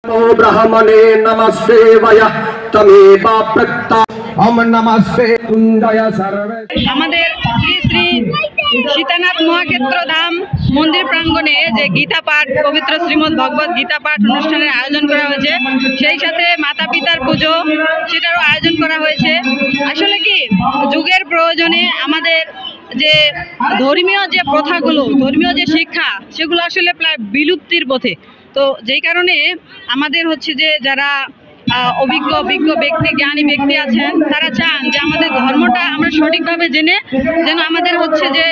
ब्राह्मणे नमस्ते वय तमेवा प्रत्ता ओम नमस्ते कुंदय सर्वे। আমাদের শ্রী শ্রী সীতানাথ মহাক্ষেত্র ধাম মন্দির প্রাঙ্গণে যে গীতা পাঠ পবিত্র শ্রীমদ্ ভগবত গীতা পাঠ অনুষ্ঠানের আয়োজন করা হয়েছে, সেই সাথে মাতা পিতার পুজো সেটারও আয়োজন করা হয়েছে। আসলে কি যুগের প্রয়োজনে আমাদের যে ধর্মীয় যে প্রথাগুলো, ধর্মীয় যে শিক্ষা, সেগুলো আসলে প্রায় বিলুপ্তির পথে। তো যেই কারণে আমাদের হচ্ছে যে যারা অভিজ্ঞ ব্যক্তি, জ্ঞানী ব্যক্তি আছেন, তারা চান যে আমাদের ধর্মটা আমরা সঠিকভাবে জেনে যেন আমাদের হচ্ছে যে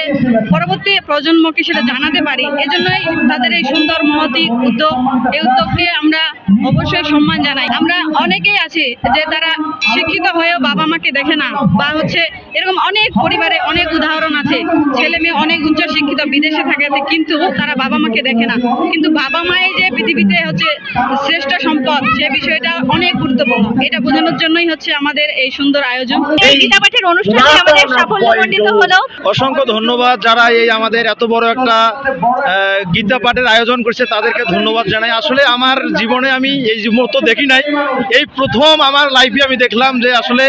পরবর্তী প্রজন্মকে সেটা জানাতে পারি। এজন্যই তাদের এই সুন্দর মহতি উদ্যোগ, এই উদ্যোগকে আমরা অবশ্যই সম্মান জানাই। আমরা অনেকেই আছি যে তারা শিক্ষিত হয়েও বাবা মাকে দেখে না, বা হচ্ছে এরকম অনেক পরিবারে অনেক উদাহরণ আছে, ছেলে মেয়ে অনেক উচ্চ শিক্ষিত বিদেশে থাকে কিন্তু তারা বাবা মাকে দেখে না। কিন্তু বাবা মাই যে পৃথিবীতে হচ্ছে শ্রেষ্ঠ সম্পদ, সে বিষয়টা অনেক গুরুত্বপূর্ণ। এটা বোঝানোর জন্যই হচ্ছে আমাদের এই সুন্দর আয়োজন। এই গীতা পাঠের অনুষ্ঠানটি আমাদের সাফল্যমণ্ডিত হলো। অসংখ্য ধন্যবাদ যারা এই আমাদের এত বড় একটা গীতা পাঠের আয়োজন করছে, তাদেরকে ধন্যবাদ জানাই। আসলে আমার জীবনে আমি এই মতো দেখি নাই, এই প্রথম আমার লাইফে আমি দেখলাম যে আসলে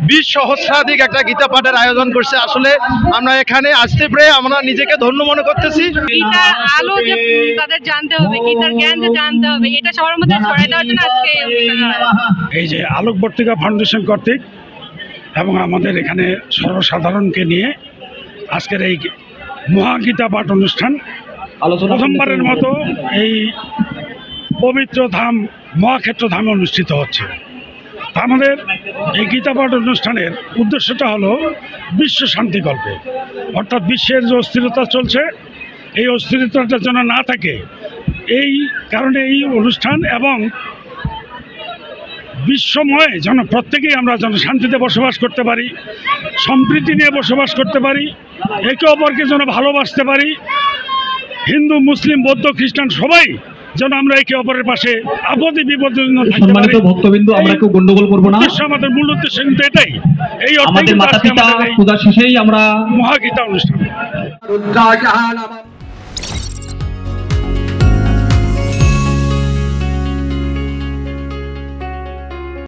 20 সহস্রাধিক একটা গীতা পাঠের আয়োজন করছে। আসলে আমরা এখানে আসতে পেরে আমরা নিজেকে ধন্য মনে করতেছি। গীতার আলো যে তাদের জানতে হবে, গীতার জ্ঞান যে জানতে হবে, এটা সবার মধ্যে ছড়াই দেওয়ার জন্য আজকে এই যে আলোকবর্তিকা ফাউন্ডেশন কর্তৃক এবং আমাদের এখানে সর্বসাধারণকে নিয়ে আজকের এই মহাগীতা পাঠ অনুষ্ঠান প্রথমবারের মতো এই পবিত্র ধাম মহাক্ষেত্র ধামে অনুষ্ঠিত হচ্ছে। আমাদের এই গীতা পাঠ অনুষ্ঠানের উদ্দেশ্যটা হলো বিশ্ব শান্তিকল্পে, অর্থাৎ বিশ্বের যে অস্থিরতা চলছে, এই অস্থিরতাটা যেন না থাকে, এই কারণে এই অনুষ্ঠান, এবং বিশ্বময় যেন প্রত্যেকেই আমরা যেন শান্তিতে বসবাস করতে পারি, সম্প্রীতি নিয়ে বসবাস করতে পারি, একে অপরকে যেন ভালোবাসতে পারি। হিন্দু, মুসলিম, বৌদ্ধ, খ্রিস্টান সবাই যেন আমরা একে অপরের পাশে আপদে বিপদের জন্য থাকতে পারি। ভক্তবিন্দু, আমরা কেউ গন্ডগোল করবো না, আমাদের মূল উদ্দেশ্য কিন্তু এটাই। এই আমাদের মাতা পিতা পূজা শেষেই আমরা মহাগীতা অনুষ্ঠান।